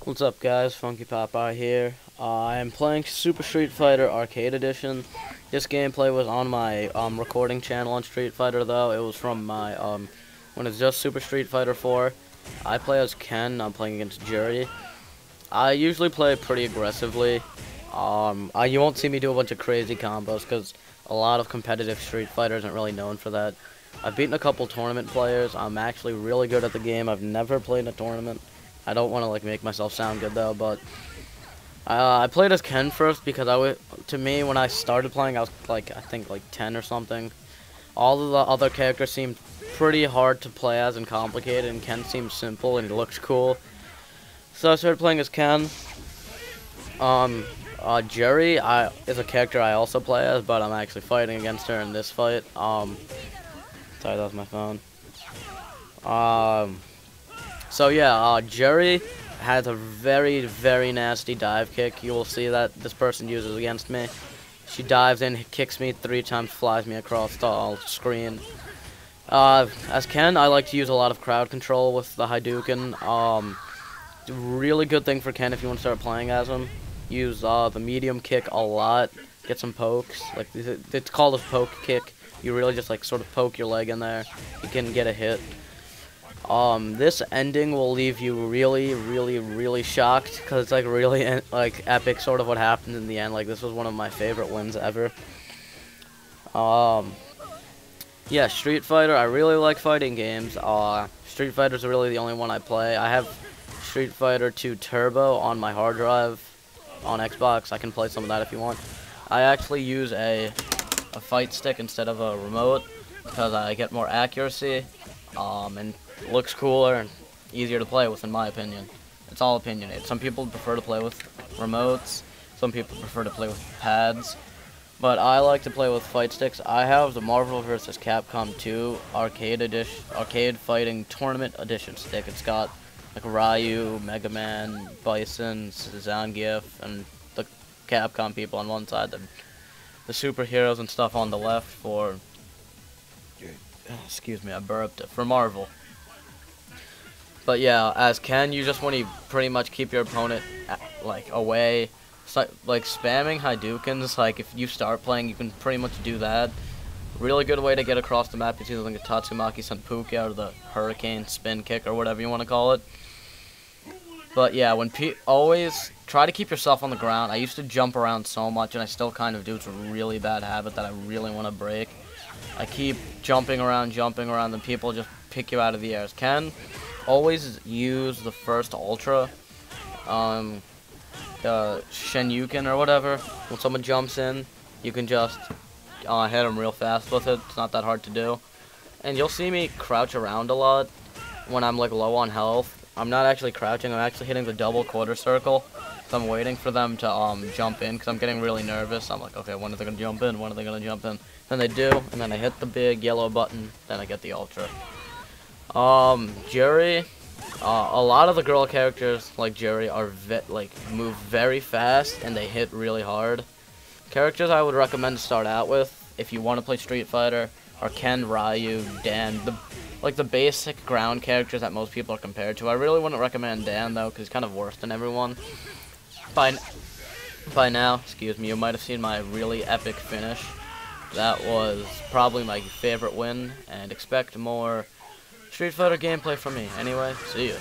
What's up, guys? Funky Popeye here. I am playing Super Street Fighter Arcade Edition. This gameplay was on my recording channel on Street Fighter, though. It was from my when it's just Super Street Fighter 4. I play as Ken. I'm playing against Juri. I usually play pretty aggressively. You won't see me do a bunch of crazy combos because a lot of competitive Street Fighter isn't really known for that. I've beaten a couple tournament players. I'm actually really good at the game. I've never played in a tournament. I don't want to make myself sound good though, but I played as Ken first because to me when I started playing I was I think 10 or something. All of the other characters seemed pretty hard to play as and complicated, and Ken seemed simple and he looks cool. So I started playing as Ken. Juri is a character I also play as, but I'm actually fighting against her in this fight. Sorry, that was my phone. So yeah, Juri has a very, very nasty dive kick. You will see that this person uses against me. She dives in, kicks me 3 times, flies me across the screen. As Ken, I like to use a lot of crowd control with the Hadouken. Really good thing for Ken if you want to start playing as him. Use the medium kick a lot. Get some pokes. It's called a poke kick. You really just sort of poke your leg in there. You can get a hit. This ending will leave you really, really, really shocked because it's really epic, sort of what happened in the end. This was one of my favorite wins ever. Yeah, Street Fighter. I really like fighting games. Street Fighter's really the only one I play. I have Street Fighter 2 Turbo on my hard drive on Xbox. I can play some of that if you want. I actually use a fight stick instead of a remote because I get more accuracy. And looks cooler and easier to play with, in my opinion. It's all opinionated. Some people prefer to play with remotes. Some people prefer to play with pads. But I like to play with fight sticks. I have the Marvel vs. Capcom 2 Arcade Fighting Tournament Edition stick. It's got Ryu, Mega Man, Bison, Zangief, and the Capcom people on one side. The superheroes and stuff on the left for... Excuse me, I burped. For Marvel. But yeah, as Ken, you just want to pretty much keep your opponent away. Spamming Hadoukens, if you start playing, you can pretty much do that. Really good way to get across the map is using a Tatsumaki Senpuku or the Hurricane Spin Kick or whatever you want to call it. But yeah, always try to keep yourself on the ground. I used to jump around so much, and I still kind of do. It's a really bad habit that I really want to break. I keep jumping around, and people just pick you out of the air. As Ken, always use the first Ultra, the Shenyuken or whatever. When someone jumps in, you can just hit them real fast with it. It's not that hard to do. And you'll see me crouch around a lot when I'm low on health. I'm not actually crouching, I'm actually hitting the double quarter circle. So I'm waiting for them to jump in because I'm getting really nervous. I'm okay, when are they going to jump in? When are they going to jump in? Then they do, and then I hit the big yellow button, then I get the Ultra. Juri, a lot of the girl characters like Juri are move very fast and they hit really hard. Characters I would recommend to start out with if you want to play Street Fighter are Ken, Ryu, Dan, the basic ground characters that most people are compared to. I really wouldn't recommend Dan though because he's kind of worse than everyone. By now, excuse me, you might have seen my really epic finish. That was probably my favorite win, and expect more Street Fighter gameplay from me. Anyway, see ya.